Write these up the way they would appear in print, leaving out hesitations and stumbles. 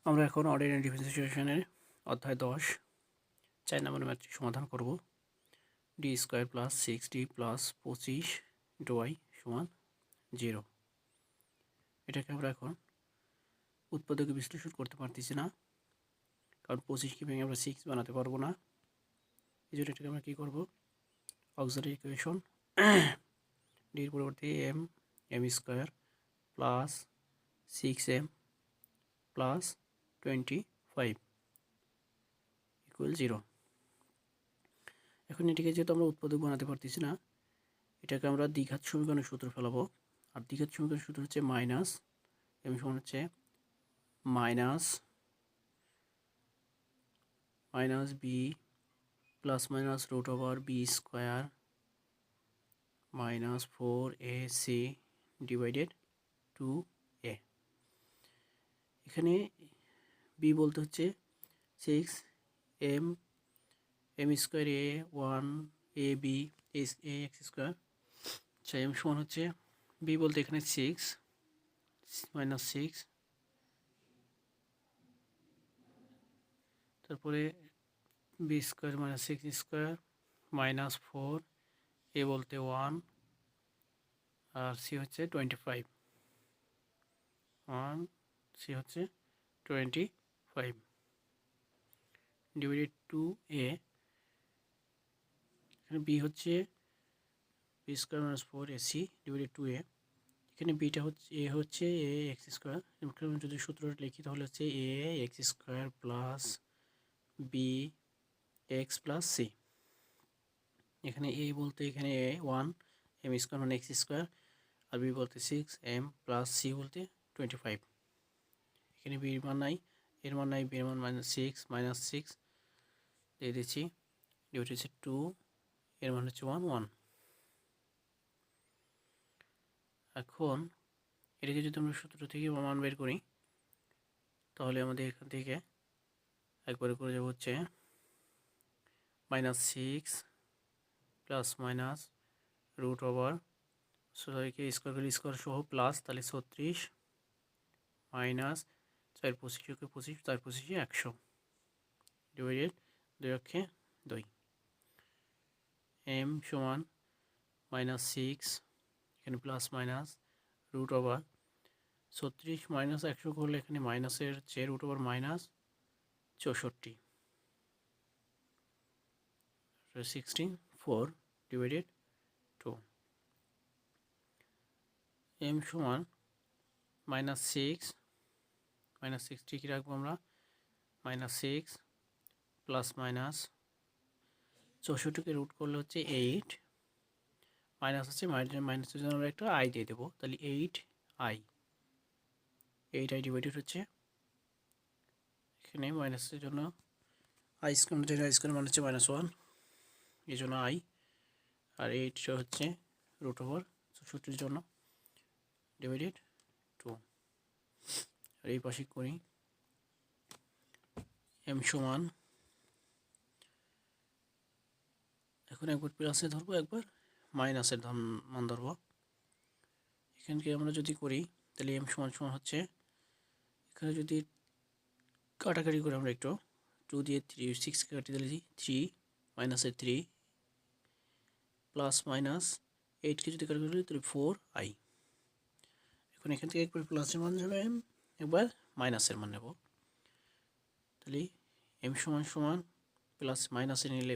আমরা এখন অর্ডিনারি ডিফারেন্সিয়েশনের অধ্যায় 10 4 নম্বর ম্যাথটি সমাধান করব। D square plus 6d plus 25 into Y সমান 0। এটাকে আমরা এখন উৎপাদকে বিশ্লেষণ করতে পারতেছি না, কারণ 25কে ভেঙে আমরা 6 বানাতে পারবো না। এই জন্য এটাকে আমরা কী করবো, অক্সিলারি ইকুয়েশন ডির পরিবর্তে M square plus 6m plus 25 equal 0। এখন এটিকে যেহেতু আমরা উৎপাদক বানাতে পারতেছি না, এটাকে আমরা দ্বিঘাত সমীকরণের সূত্র ফেলাবো। আর দ্বিঘাত সমীকরণের সূত্র হচ্ছে মাইনাস এম সমান হচ্ছে minus B plus minus root over B square minus 4ac divided 2a। এখানে বি বলতে হচ্ছে 6m square A 1 A B A x square. আচ্ছা, এম সমান হচ্ছে বি বলতে এখানে 6 মাইনাস 6, তারপরে B square minus 6 square minus 4, A বলতে 1 আর সি হচ্ছে 25, 1 সি হচ্ছে 25 ডিভাইডেড 2a। এখানে বি হচ্ছে B square minus 4ac divided 2a। এখানে বিটা হচ্ছে এ হচ্ছে এ এক্স স্কোয়ার। যদি সূত্রটা লিখি তাহলে হচ্ছে a x square plus b x plus c. এখানে এ বলতে এখানে এ 1 এম স্কোয়ার মানে এক্স স্কোয়ার, আর বি বলতে 6m প্লাস সি বলতে 25। এখানে বির মান নাই, এর মান নাই, বির মান মাইনাস 6 দিয়ে দিচ্ছি, ডিভাইড হচ্ছে 2, এর মান হচ্ছে 1। এখন এটাকে যদি আমরা সূত্র থেকে মান বের করি তাহলে আমাদের এখান থেকে একবারে করে যাবো হচ্ছে -6 প্লাস মাইনাস রুট ওভার সবাইকে স্কোয়ার সহ প্লাস, তাহলে 36 মাইনাস 4 25 25 4 25 100 ডিভাইডেড 2 অক্ষে 2। এম সমান -6, এখানে plus minus root over 36 minus 100 করলে এখানে মাইনাসের চেয়ে root over minus 64 64 divided 2। M সমান -6 ঠিকই রাখবো আমরা, -6 প্লাস মাইনাস 64কে রুট করলে হচ্ছে 8, মাইনাস আছে মাইনাসের জন্য আমরা একটা আই দিয়ে দেবো, তাহলে 8i ডিভাইডেড হচ্ছে এখানে মাইনাসের জন্য আই স্কোয়ার মানে হচ্ছে -1, এই জন্য আই, আর 8 হচ্ছে রুট ওভার 64 জন্য ডিভাইডেড 2। আর এই পাশে করি এম সমান, এখন একবার প্লাসে ধরবো একবার মাইনাসের মান ধরবো। এখানকে আমরা যদি করি তাহলে এম সমান হচ্ছে, এখানে যদি কাটাকাটি করে আমরা একটু 2 দিয়ে 6কে কাটিয়ে দিলে 3 মাইনাসের 3 প্লাস মাইনাস 8কে যদি কাটাকাটি করি তাহলে 4i। এখন এখান থেকে একবার প্লাসের মান যাবে, একবার মাইনাসের মান নেব, তাহলে এম সমান প্লাস মাইনাসে নিলে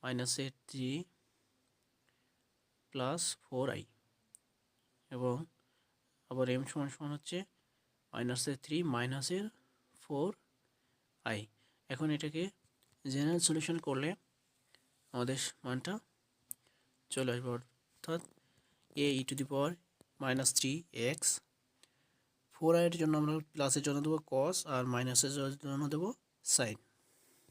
মাইনাসের 3 প্লাস 4i, এবং আবার এম সমান হচ্ছে -3 মাইনাসের 4i। এখন এটাকে জেনারেল সলিউশন করলে আমাদের মানটা চলে আসবে, অর্থাৎ a e⁻³ (3x), 4i এর জন্য আমরা প্লাসের জন্য দেবো cos আর মাইনাসের জন্য দেবো sin।